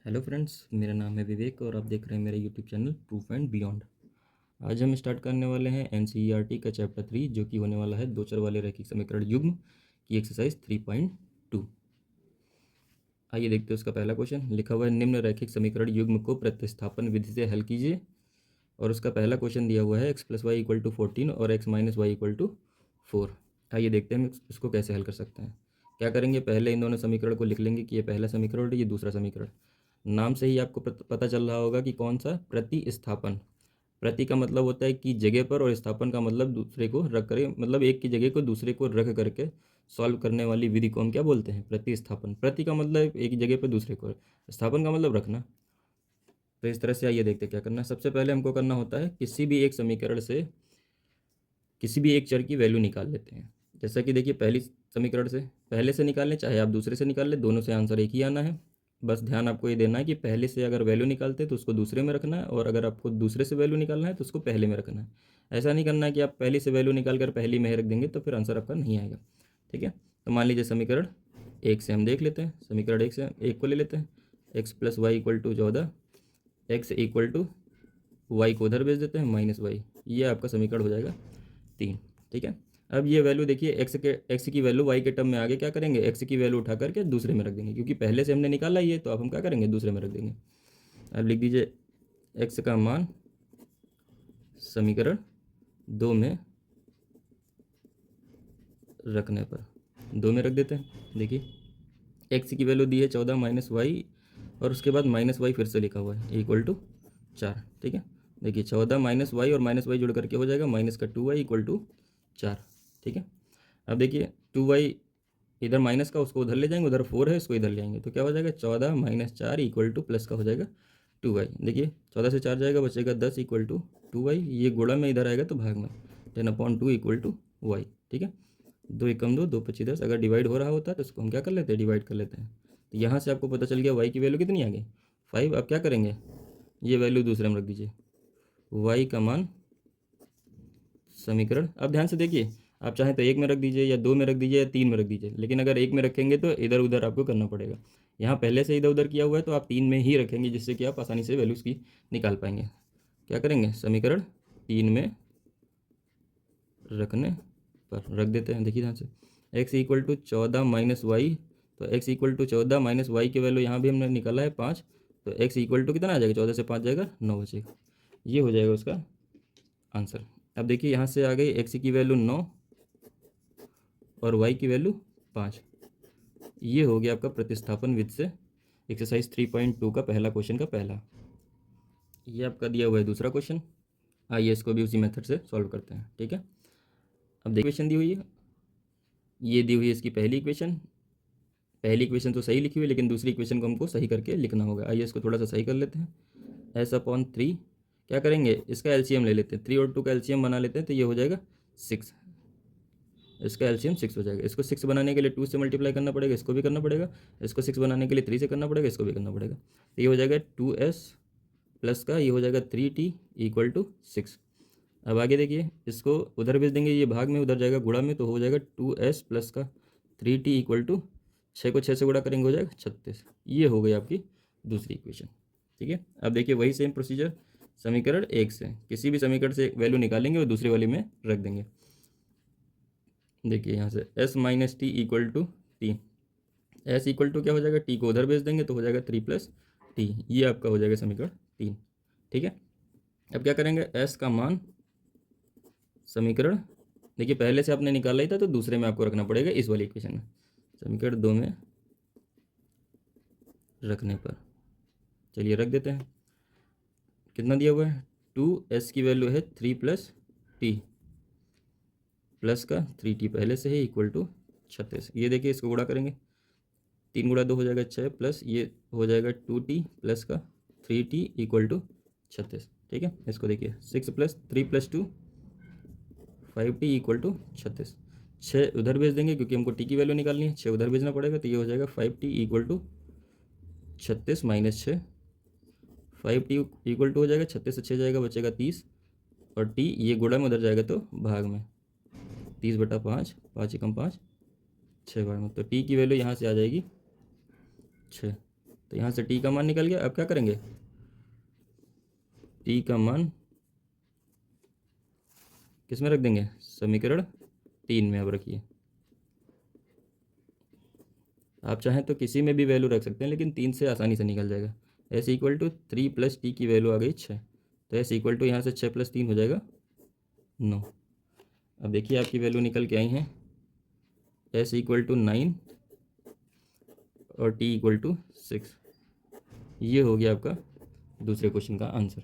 Hello friends, मेरा नाम है विवेक और आप देख रहे हैं मेरा YouTube channel proof and beyond. आज हम स्टार्ट करने वाले हैं एनसीईआरटी का चैप्टर 3 जो कि होने वाला है दो चर वाले रैखिक समीकरण युग्म की एक्सरसाइज 3.2। आइए देखते हैं उसका पहला क्वेश्चन। लिखा हुआ है निम्न रैखिक समीकरण युग्म को प्रतिस्थापन विधि से हल कीजिए। और उसका पहला क्वेश्चन दिया हुआ है x + y = 14 और x - y = 4। आइए देखते हैं हम इसको कैसे हल कर सकते हैं। क्या करेंगे, पहले इन दोनों समीकरण को लिख लेंगे कि ये पहला समीकरण और ये दूसरा समीकरण। नाम से ही आपको पता चल रहा होगा कि कौन सा प्रतिस्थापन। प्रति का मतलब होता है कि जगह पर, और स्थापन का मतलब दूसरे को रख कर, मतलब एक की जगह को दूसरे को रख करके सॉल्व करने वाली विधि को हम क्या बोलते हैं, प्रतिस्थापन। प्रति का मतलब एक जगह पर दूसरे को, स्थापन का मतलब रखना। तो इस तरह से आइए देखते क्या करना है। सबसे पहले हमको करना होता है किसी भी एक समीकरण से किसी भी एक चर की वैल्यू निकाल लेते हैं। जैसा कि देखिए, पहली समीकरण से पहले से निकाल लें चाहे आप दूसरे से निकाल लें, दोनों से आंसर एक ही आना है। बस ध्यान आपको ये देना है कि पहले से अगर वैल्यू निकालते हैं तो उसको दूसरे में रखना है, और अगर आपको दूसरे से वैल्यू निकालना है तो उसको पहले में रखना है। ऐसा नहीं करना है कि आप पहली से वैल्यू निकाल कर पहली में ही रख देंगे तो फिर आंसर आपका नहीं आएगा। ठीक है, तो मान लीजिए समीकरण एक से हम देख लेते हैं। समीकरण एक से एक को ले लेते हैं। x + y = 14, x = y को उधर भेज देते हैं -y। ये आपका समीकरण हो जाएगा 3। ठीक है, अब ये वैल्यू देखिए, x की वैल्यू y के टर्म में आगे क्या करेंगे, x की वैल्यू उठा करके दूसरे में रख देंगे, क्योंकि पहले से हमने निकाला ही है तो अब हम क्या करेंगे, दूसरे में रख देंगे। अब लिख दीजिए x का मान समीकरण 2 में रखने पर 2 में रख देते हैं। देखिए x की वैल्यू दी है 14 - y, और उसके बाद -y फिर से लिखा हुआ है = 4। ठीक है, देखिए 14 - y और -y जुड़ करके हो जाएगा -2y = 4। ठीक है, अब देखिए 2y इधर माइनस का उसको उधर ले जाएंगे, उधर 4 है इसको इधर ले आएंगे तो क्या हो जाएगा, 14 - 4 = प्लस का हो जाएगा 2y। देखिए 14 से 4 जाएगा, बचेगा 10 = 2y। ये गुणा में इधर आएगा तो भाग में 10/2 = y। ठीक है, 2 × 2 2 × 25 10। अगर डिवाइड हो रहा होता है तो इसको हम क्या कर लेते हैं, डिवाइड कर लेते हैं। तो यहाँ से आपको पता चल गया y की वैल्यू कितनी आ गई, 5। अब क्या करेंगे, ये वैल्यू दूसरे में रख दीजिए, y का मान समीकरण। अब ध्यान से देखिए, आप चाहें तो एक में रख दीजिए या 2 में रख दीजिए या 3 में रख दीजिए, लेकिन अगर एक में रखेंगे तो इधर उधर आपको करना पड़ेगा। यहाँ पहले से इधर उधर किया हुआ है तो आप 3 में ही रखेंगे, जिससे कि आप आसानी से वैल्यूज़ की निकाल पाएंगे। क्या करेंगे, समीकरण 3 में रखने पर रख देते हैं। देखिए ध्यान से, x = 14 - y, तो x = 14 - y की वैल्यू यहाँ भी हमने निकाला है 5, तो x = कितना आ जाएगा, 14 से 5 जाएगा 9 बचेगा। ये हो जाएगा उसका आंसर। अब देखिए यहाँ से आ गई x की वैल्यू 9 और y की वैल्यू 5। ये हो गया आपका प्रतिस्थापन विधि से एक्सरसाइज 3.2 का पहला क्वेश्चन का पहला। ये आपका दिया हुआ है दूसरा क्वेश्चन। आइए इसको भी उसी मेथड से सॉल्व करते हैं। ठीक है, अब देखिए इक्वेशन दी हुई है, ये दी हुई है इसकी पहली इक्वेशन। पहली इक्वेशन तो सही लिखी हुई है, लेकिन दूसरी इक्वेशन को हमको सही करके लिखना होगा। आइए इसको थोड़ा सा सही कर लेते हैं। S/3 क्या करेंगे, इसका एलसीएम ले लेते हैं, 3 और 2 का एलसीएम बना लेते हैं तो ये हो जाएगा 6। इसका एलसीएम 6 हो जाएगा। इसको 6 बनाने के लिए 2 से मल्टीप्लाई करना पड़ेगा, इसको भी करना पड़ेगा। इसको 6 बनाने के लिए 3 से करना पड़ेगा, इसको भी करना पड़ेगा। तो ये हो जाएगा 2s प्लस का ये हो जाएगा 3t = 6। अब आगे देखिए, इसको उधर भेज देंगे, ये भाग में उधर जाएगा गुणा में, तो हो जाएगा 2s प्लस का 3t = 6 को 6 से गुणा करेंगे हो जाएगा 36। ये हो गई आपकी दूसरी इक्वेशन। ठीक है, अब देखिए वही सेम प्रोसीजर समीकरण एक से किसी भी समीकरण से वैल्यू निकालेंगे और दूसरी वाली में रख देंगे। देखिए यहाँ से s - t = t, s = क्या हो जाएगा, t को उधर भेज देंगे तो हो जाएगा 3 + t। ये आपका हो जाएगा समीकरण 3। ठीक है, अब क्या करेंगे, s का मान समीकरण, देखिए पहले से आपने निकाला ही था तो दूसरे में आपको रखना पड़ेगा इस वाली इक्वेशन में, समीकरण 2 में रखने पर। चलिए रख देते हैं। कितना दिया हुआ है, 2s की वैल्यू है 3 + t प्लस का 3t पहले से ही = 36। ये देखिए इसको गुणा करेंगे, 3 × 2 हो जाएगा 6, प्लस ये हो जाएगा 2t प्लस का 3t = 36। ठीक है, इसको देखिए 6 + 3 + 2 5t = 36। 6 उधर भेज देंगे क्योंकि हमको t की वैल्यू निकालनी है, 6 उधर भेजना पड़ेगा, तो ये हो जाएगा 5t = 36 - 6। 5t = हो जाएगा 36 से 6 जाएगा, बचेगा 30, और t ये गुणा में उधर जाएगा तो भाग में 30/5, 5 × 5 6 बार में, तो t की वैल्यू यहाँ से आ जाएगी 6। तो यहाँ से टी का मान निकल गया। अब क्या करेंगे, टी का मान किस में रख देंगे, समीकरण 3 में। अब रखिए, आप चाहें तो किसी में भी वैल्यू रख सकते हैं, लेकिन 3 से आसानी से निकल जाएगा। S equal to 3 plus t की वैल्यू आ गई 6, तो एस इक्वल टू यहाँ से 6 + 3 हो जाएगा 9। अब देखिए आपकी वैल्यू निकल के आई हैं, एस इक्वल टू 9 और टी इक्वल टू 6। ये हो गया आपका दूसरे क्वेश्चन का आंसर।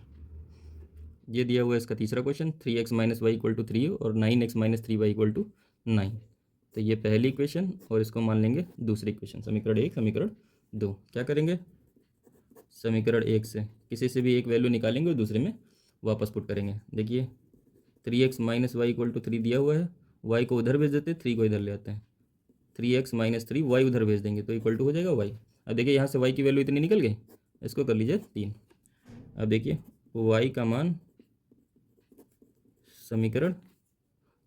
ये दिया हुआ है इसका तीसरा क्वेश्चन, 3x - y = 3 और 9x - 3y = 9। तो ये पहली इक्वेशन और इसको मान लेंगे दूसरी इक्वेशन, समीकरण 1 समीकरण 2। क्या करेंगे, समीकरण 1 से किसी से भी एक वैल्यू निकालेंगे और दूसरे में वापस पुट करेंगे। देखिए 3x - y = 3 दिया हुआ है, y को उधर भेज देते हैं, 3 को इधर ले आते हैं, 3x - 3 y उधर भेज देंगे तो इक्वल टू हो जाएगा y। अब देखिए यहाँ से y की वैल्यू इतनी निकल गई, इसको कर लीजिए 3। अब देखिए y का मान समीकरण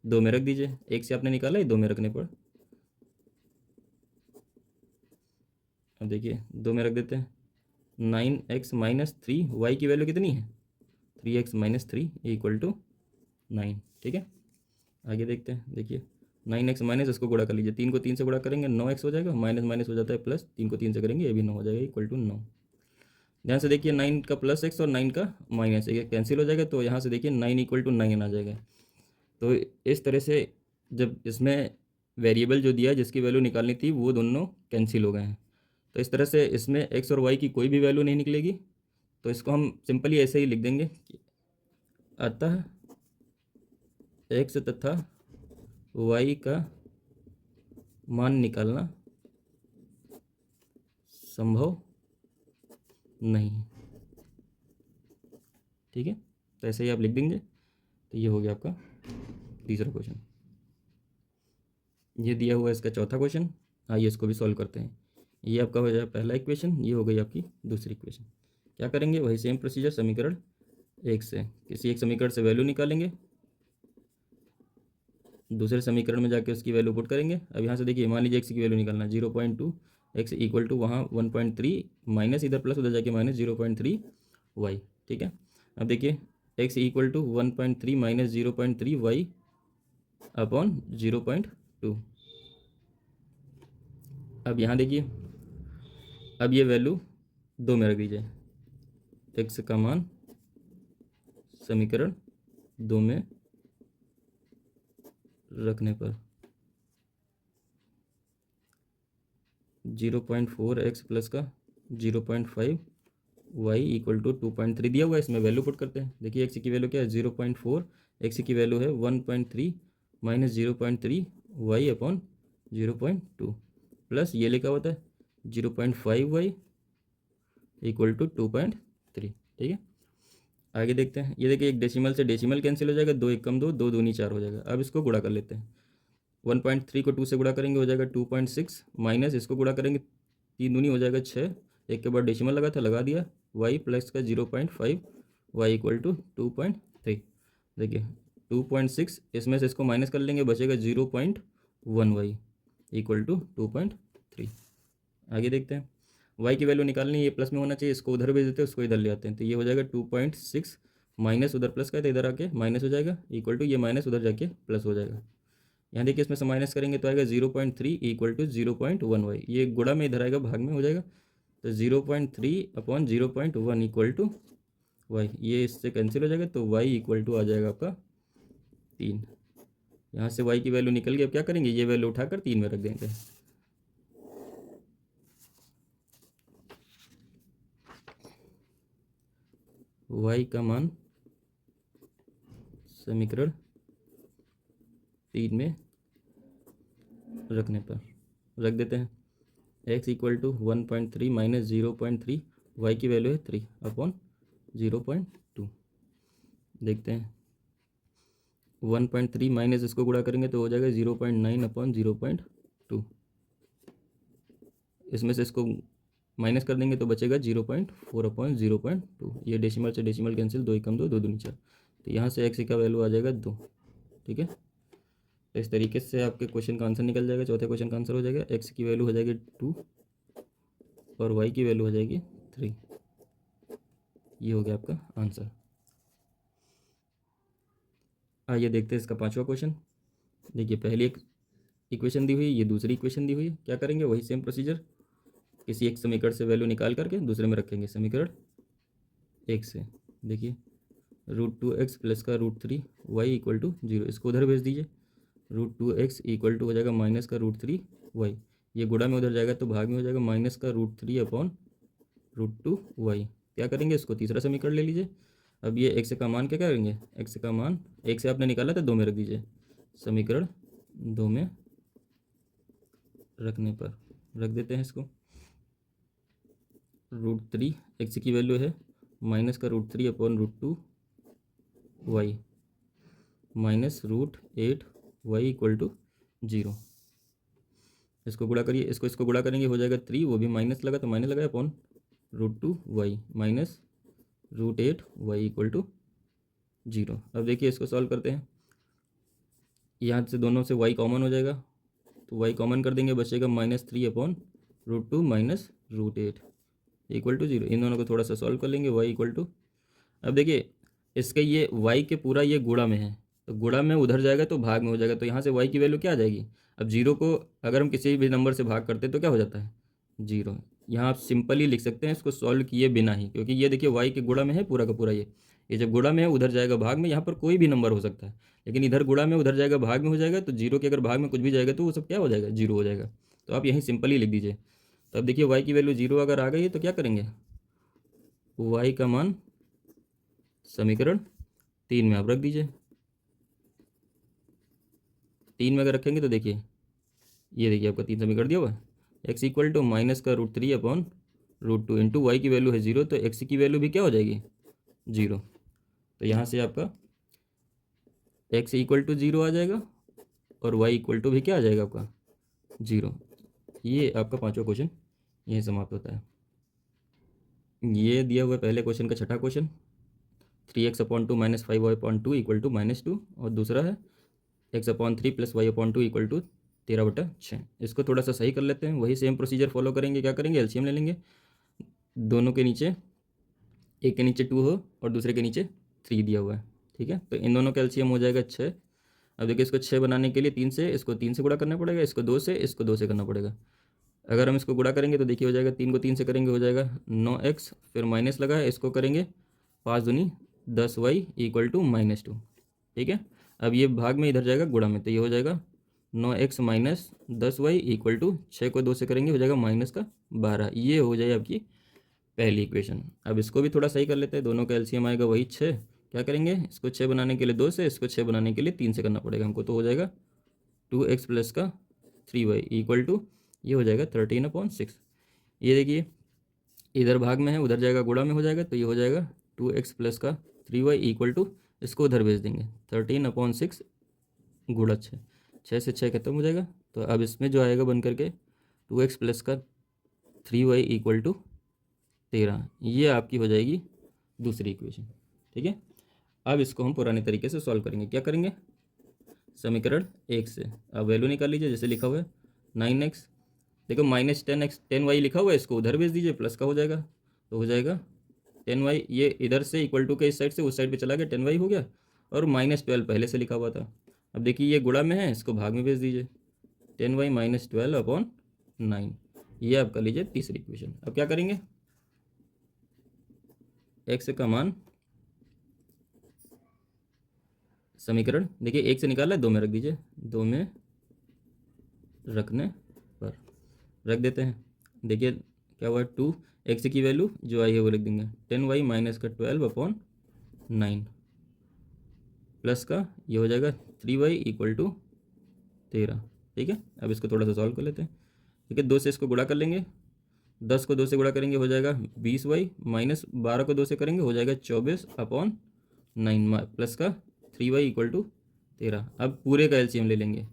2 में रख दीजिए, 1 से आपने निकाला है, 2 में रखने पर। अब देखिए 2 में रख देते हैं, 9x - 3 y की वैल्यू कितनी है, 3x - 3 = 9। ठीक है, आगे देखते हैं। देखिए 9x माइनस, इसको गुणा कर लीजिए, 3 को 3 से गुणा करेंगे 9x हो जाएगा, माइनस माइनस हो जाता है प्लस, 3 को 3 से करेंगे ये भी 9 हो जाएगा, इक्वल टू 9। ध्यान से देखिए 9 का +x और 9 का -x ये कैंसिल हो जाएगा, तो यहाँ से देखिए 9 = 9 आ जाएगा। तो इस तरह से जब इसमें वेरिएबल जो दिया है जिसकी वैल्यू निकालनी थी वो दोनों कैंसिल हो गए हैं, तो इस तरह से इसमें x और y की कोई भी वैल्यू नहीं निकलेगी। तो इसको हम सिंपली ऐसे ही लिख देंगे कि अतः x तथा y का मान निकालना संभव नहीं। ठीक है, तो ऐसे ही आप लिख देंगे। तो ये हो गया आपका तीसरा क्वेश्चन। ये दिया हुआ है इसका चौथा क्वेश्चन, आइए इसको भी सॉल्व करते हैं। ये आपका हो जाएगा पहला इक्वेशन, ये हो गई आपकी दूसरी इक्वेशन। क्या करेंगे, वही सेम प्रोसीजर, समीकरण 1 से किसी एक समीकरण से वैल्यू निकालेंगे, दूसरे समीकरण में जाके उसकी वैल्यू पुट करेंगे। अब यहाँ से देखिए मान लीजिए x की वैल्यू निकालना 0.2, x इक्वल टू वहाँ 1.3 माइनस इधर प्लस उधर जाके माइनस 0.3 y। ठीक है, अब देखिए x equal to 1.3 minus 0.3 y upon 0.2। अब यहाँ देखिए, अब ये वैल्यू 2 में रख दीजिए, x का मान समीकरण 2 में रखने पर 0.4x प्लस का 0.5 y = 2.3 दिया हुआ है, इसमें वैल्यू पुट करते हैं। देखिए x की वैल्यू क्या है 0.4, x की वैल्यू है 1.3 माइनस 0.3 y अपॉन 0.2 प्लस ये लिखा होता है 0.5 y = 2.3। ठीक है, आगे देखते हैं। ये देखिए एक डेसिमल से डेसिमल कैंसिल हो जाएगा, 2 1 कम 2, 2 दूनी 4 हो जाएगा। अब इसको गुणा कर लेते हैं, 1.3 को 2 से गुणा करेंगे हो जाएगा 2.6 माइनस इसको गुणा करेंगे 3 दूनी हो जाएगा 6, एक के बाद डेसिमल लगा था लगा दिया, y प्लस का 0.5 y = 2.3। देखिए 2.6 इसमें से इसको माइनस कर लेंगे, बचेगा 0.1 y = 2.3। आगे देखते हैं, y की वैल्यू निकालनी है, ये प्लस में होना चाहिए, इसको उधर भेज देते हैं, उसको इधर ले आते हैं, तो ये हो जाएगा 2.6 माइनस उधर प्लस का है तो इधर आके माइनस हो जाएगा, इक्वल टू ये माइनस उधर जाके प्लस हो जाएगा। यहाँ देखिए इसमें से माइनस करेंगे तो आएगा 0.3 = 0.1 y, ये गुणा में इधर आएगा भाग में हो जाएगा, तो 0.3 अपॉन 0.1 = y, ये इससे कैंसिल हो जाएगा, तो y = आ जाएगा आपका 3। यहाँ से y की वैल्यू निकल गई। अब क्या करेंगे, ये वैल्यू उठाकर 3 में रख देंगे। y का मान समीकरण 3 में रखने पर रख देते हैं, x = 1.3 माइनस 0.3, y की वैल्यू है 3 अपॉन 0.2। देखते हैं 1.3 माइनस इसको गुणा करेंगे तो हो जाएगा 0.9 अपॉन 0.2, इसमें से इसको माइनस कर देंगे तो बचेगा 0.4 अपॉन 0.2। ये डेसिमल से डेसिमल कैंसिल, 2 1 2, 2 दूनी 4, तो यहाँ से x का वैल्यू आ जाएगा 2। ठीक है, तो इस तरीके से आपके क्वेश्चन का आंसर निकल जाएगा। चौथे क्वेश्चन का आंसर हो जाएगा x की वैल्यू हो जाएगी 2 और y की वैल्यू हो जाएगी 3। ये हो गया आपका आंसर। आइए देखते हैं इसका पांचवा क्वेश्चन। देखिए पहली एक इक्वेशन दी हुई है, ये दूसरी इक्वेशन दी हुई है। क्या करेंगे, वही सेम प्रोसीजर, किसी एक समीकरण से वैल्यू निकाल करके दूसरे में रखेंगे समीकरण एक से। देखिए √2x प्लस का √3y=0, इसको उधर भेज दीजिए। √2x इक्वल टू हो जाएगा माइनस का √3y, ये गुणा में उधर जाएगा तो भाग में हो जाएगा माइनस का √3/√2y। क्या करेंगे, इसको तीसरा समीकरण ले लीजिए। अब ये x का मान क्या करेंगे, x का मान एक से आपने निकाला था, दो में रख दीजिए। समीकरण दो में रखने पर रख देते हैं इसको। √3 x की वैल्यू है माइनस का √3/√2y माइनस √8y=0। इसको गुणा करिए, इसको गुणा करेंगे हो जाएगा 3, वो भी माइनस लगा तो माइनस लगाया अपॉन √2y माइनस √8y=0। अब देखिए इसको सॉल्व करते हैं। यहाँ से दोनों से y कॉमन हो जाएगा तो y कॉमन कर देंगे, बचेगा -3/√2 माइनस √8=0। इन दोनों को थोड़ा सा सॉल्व कर लेंगे। y अब देखिए इसके ये y के पूरा ये गुणा में है, तो गुणा में उधर जाएगा तो भाग में हो जाएगा, तो यहाँ से y की वैल्यू क्या आ जाएगी। अब 0 को अगर हम किसी भी नंबर से भाग करते तो क्या हो जाता है, 0। यहाँ आप सिंपली लिख सकते हैं इसको सॉल्व किए बिना ही, क्योंकि ये देखिए y के गुणा में है पूरा का पूरा। ये जब गुणा में है उधर जाएगा भाग में, यहाँ पर कोई भी नंबर हो सकता है, लेकिन इधर गुणा में उधर जाएगा भाग में हो जाएगा, तो 0 के अगर भाग में कुछ भी जाएगा तो वो सब क्या हो जाएगा, 0 हो जाएगा। तो आप यहीं सिंपली लिख दीजिए। तो अब देखिए y की वैल्यू 0 अगर आ गई है तो क्या करेंगे, y का मान समीकरण 3 में आप रख दीजिए। 3 में अगर रखेंगे तो देखिए ये देखिए आपका 3 समीकरण दिया हुआ है। x इक्वल टू माइनस का √3/√2 इंटू वाई की वैल्यू है 0, तो x की वैल्यू भी क्या हो जाएगी, 0। तो यहाँ से आपका x इक्वल टू 0 आ जाएगा और y इक्वल टू भी क्या आ जाएगा आपका 0। ये आपका पांचवा क्वेश्चन यहीं समाप्त होता है। ये दिया हुआ पहले क्वेश्चन का छठा question, 3x/2 minus 5y/2 equal to -2, और दूसरा है x/3 plus y/2 equal to 13/6। इसको थोड़ा सा सही कर लेते हैं, वही सेम प्रोसीजर फॉलो करेंगे। क्या करेंगे, एलसीएम ले लेंगे। दोनों के नीचे, एक के नीचे 2 हो और दूसरे के नीचे 3 दिया हुआ है, ठीक है। तो इन दोनों का एलसीएम हो जाएगा 6। अब देखिए इसको 6 बनाने के लिए 3 से, इसको 3 से गुणा करना पड़ेगा, इसको 2 से, इसको 2 से करना पड़ेगा। अगर हम इसको गुणा करेंगे तो देखिए हो जाएगा, 3 को 3 से करेंगे हो जाएगा 9x, फिर माइनस लगा है, इसको करेंगे 5 दूनी 10y इक्वल टू -2, ठीक है। अब ये भाग में इधर जाएगा गुणा में, तो ये हो जाएगा 9x minus 10y equal to 6 को 2 से करेंगे हो जाएगा -12। ये हो जाए आपकी पहली इक्वेशन। अब इसको भी थोड़ा सही कर लेते हैं, दोनों का एलसीएम आएगा वही 6। क्या करेंगे, इसको 6 बनाने के लिए 2 से, इसको 6 बनाने के लिए 3 से करना पड़ेगा हमको, तो हो जाएगा 2x प्लस का 3y इक्वल टू ये हो जाएगा 13/6। ये देखिए इधर भाग में है उधर जाएगा गुणा में हो जाएगा, तो ये हो जाएगा 2x प्लस का 3y इक्वल टू, इसको उधर भेज देंगे 13/6 गुणा 6, 6 से 6 खत्म हो जाएगा। तो अब इसमें जो आएगा बन करके 2x प्लस का 3y इक्वल टू 13, ये आपकी हो जाएगी दूसरी इक्वेशन, ठीक है। अब इसको हम पुराने तरीके से सॉल्व करेंगे। क्या करेंगे, समीकरण 1 से अब वैल्यू निकाल लीजिए। जैसे लिखा हुआ है 9x, देखो -10x 10y लिखा हुआ है, इसको उधर भेज दीजिए, प्लस का हो जाएगा, तो हो जाएगा 10y, ये इधर से इक्वल टू के इस साइड से उस साइड पे चला गया, 10y हो गया, और -12 पहले से लिखा हुआ था। अब देखिए ये गुणा में है, इसको भाग में भेज दीजिए, 10y माइनस 12/9, ये आपका लीजिए तीसरी इक्वेशन। अब क्या करेंगे, x का मान समीकरण देखिए 1 से निकाला है, 2 में रख दीजिए, 2 में रखने पर रख देते हैं। देखिए क्या हुआ, 2x की वैल्यू जो आई है वो लिख देंगे, 10y माइनस का 12/9 प्लस का ये हो जाएगा 3y इक्वल टू 13, ठीक है। अब इसको थोड़ा सा सॉल्व कर लेते हैं। ठीक है, 2 से इसको गुणा कर लेंगे, 10 को 2 से गुणा करेंगे हो जाएगा 20y माइनस 12 को 2 से करेंगे हो जाएगा 24/9 प्लस का 3y इक्वल टू 13। अब पूरे का एलसीएम ले लेंगे,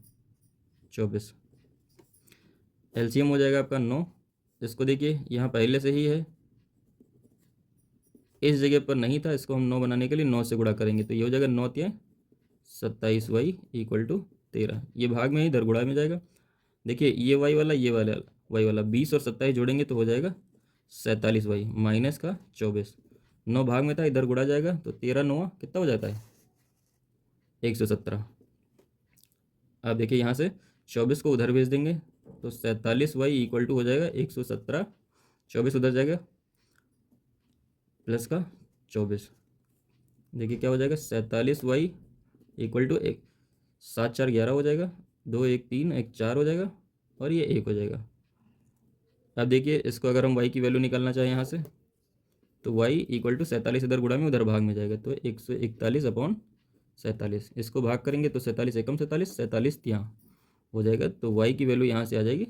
24 एलसीएम हो जाएगा आपका 9। इसको देखिए यहाँ पहले से ही है, इस जगह पर नहीं था, इसको हम 9 बनाने के लिए 9 से गुणा करेंगे, तो ये हो जाएगा 9 × 27y इक्वल टू 13। ये भाग में ही इधर गुणा में जाएगा। देखिए ये y वाला ये वाला y वाला 20 और 27 जोड़ेंगे तो हो जाएगा 47y माइनस का 24, 9 भाग में था, इधर गुणा जाएगा तो 13 9 कितना हो जाता है 117। अब देखिए यहाँ से 24 को उधर भेज देंगे तो 47y इक्वल टू हो जाएगा 117, 24 उधर जाएगा प्लस का 24, देखिए क्या हो जाएगा 47y इक्वल टू 1 7 4 11 हो जाएगा, 2 1 3 1 4 हो जाएगा और ये 1 हो जाएगा। अब देखिए इसको अगर हम y की वैल्यू निकालना चाहें यहाँ से तो y इक्वल टू 47 इधर गुणा में उधर भाग में जाएगा तो 141 अपॉन 47, इसको भाग करेंगे तो 47 एकम 47, 47 यहाँ हो जाएगा तो y की वैल्यू यहाँ से आ जाएगी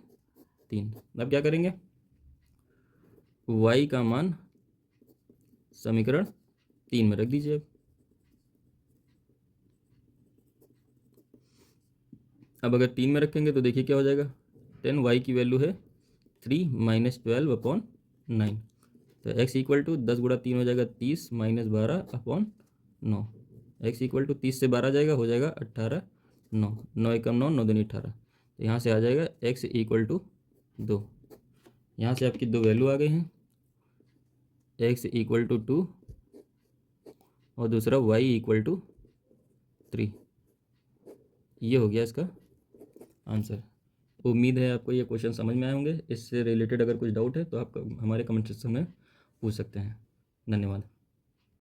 3। अब क्या करेंगे, y का मान समीकरण 3 में रख दीजिए। अब अगर 3 में रखेंगे तो देखिए क्या हो जाएगा 10, y की वैल्यू है 3 माइनस 12 अपॉन 9, तो x इक्वल टू 10 गुणा 3 हो जाएगा 30 minus 12 upon 9, x equal to 30 से 12 जाएगा हो जाएगा 18, 9 9 एकम 9 9 दूनी 18, तो यहाँ से आ जाएगा x इक्वल टू 2। यहाँ से आपकी दो वैल्यू आ गई हैं, x इक्वल टू 2 और दूसरा y इक्वल टू 3। ये हो गया इसका आंसर। उम्मीद है आपको ये क्वेश्चन समझ में आए होंगे। इससे रिलेटेड अगर कुछ डाउट है तो आप हमारे कमेंट सेक्शन में पूछ सकते हैं। धन्यवाद।